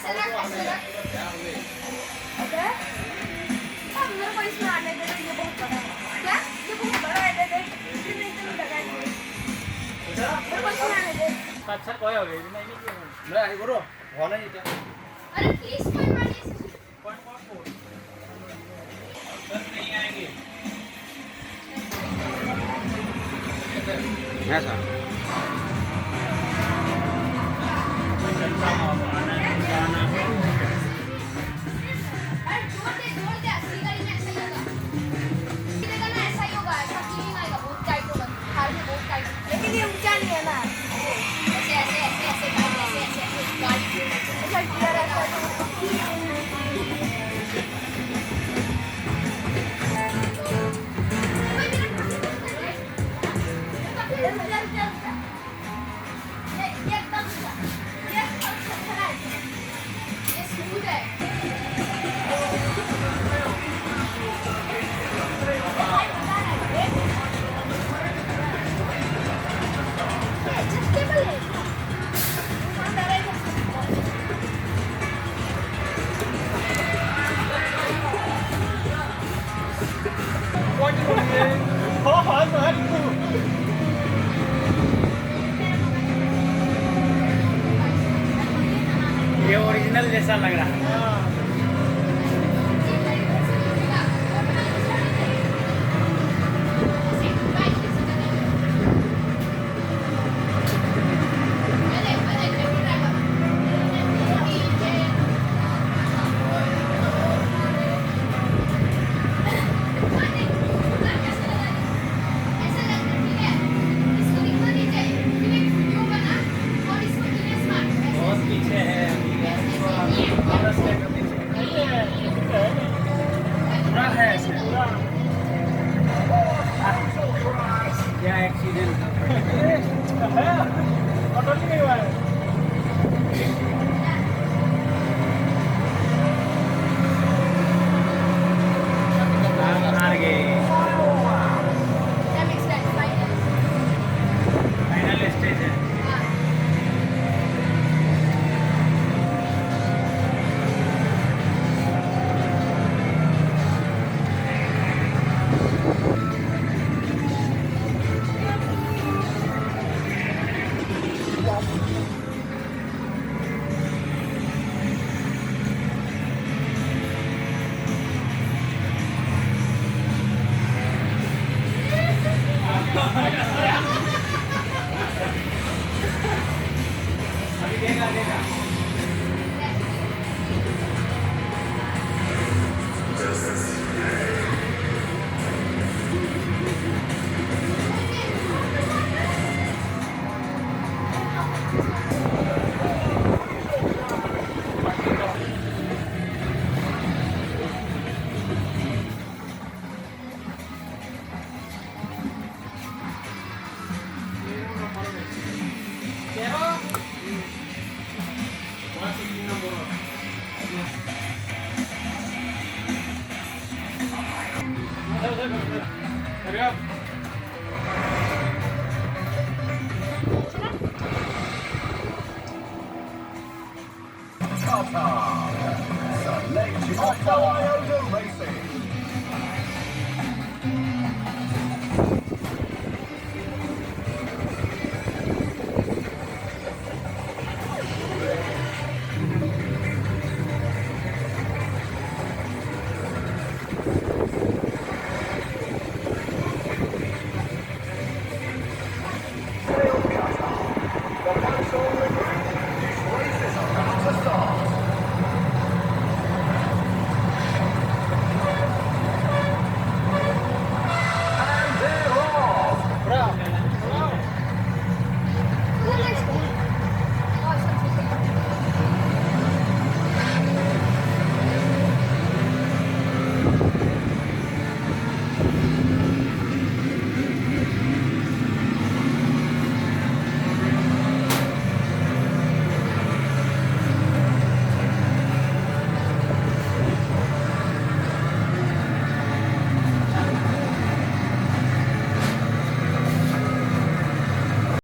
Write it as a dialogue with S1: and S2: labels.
S1: ऐसे रख अबे अब मेरे को इसमें आने दे दे, ये बहुत बड़ा है क्या, ये बहुत बड़ा है, दे दे फिर नहीं तो लगा दे मेरे को इसमें आने दे
S2: अच्छा कोई हो गई नहीं नहीं क्यों ले आई करो हो नहीं क्या
S1: अरे प्लीज कोई मानिए
S2: कौन नहीं आएंगे
S3: ऐसा
S1: अरे जोर दे असली गाड़ी में ऐसा ही होगा, सीधे ना ऐसा ही होगा, ऐसा फीलिंग आएगा बहुत टाइट होगा, कार में बहुत टाइट, लेकिन ये ऊंचा नहीं है ना, ऐसे ऐसे ऐसे ऐसे गाड़ी ऐसे ऐसे ऐसे गाड़ी ऐसा गियर ऐसा
S2: ये ओरिजिनल जैसा लग रहा है बहुत पीछे है पूरा है ऐसे क्या एक्सीडेंट ऑटो नहीं हुआ है हार गए फाइनल स्टेज है अभी देगा देगा Hurry up.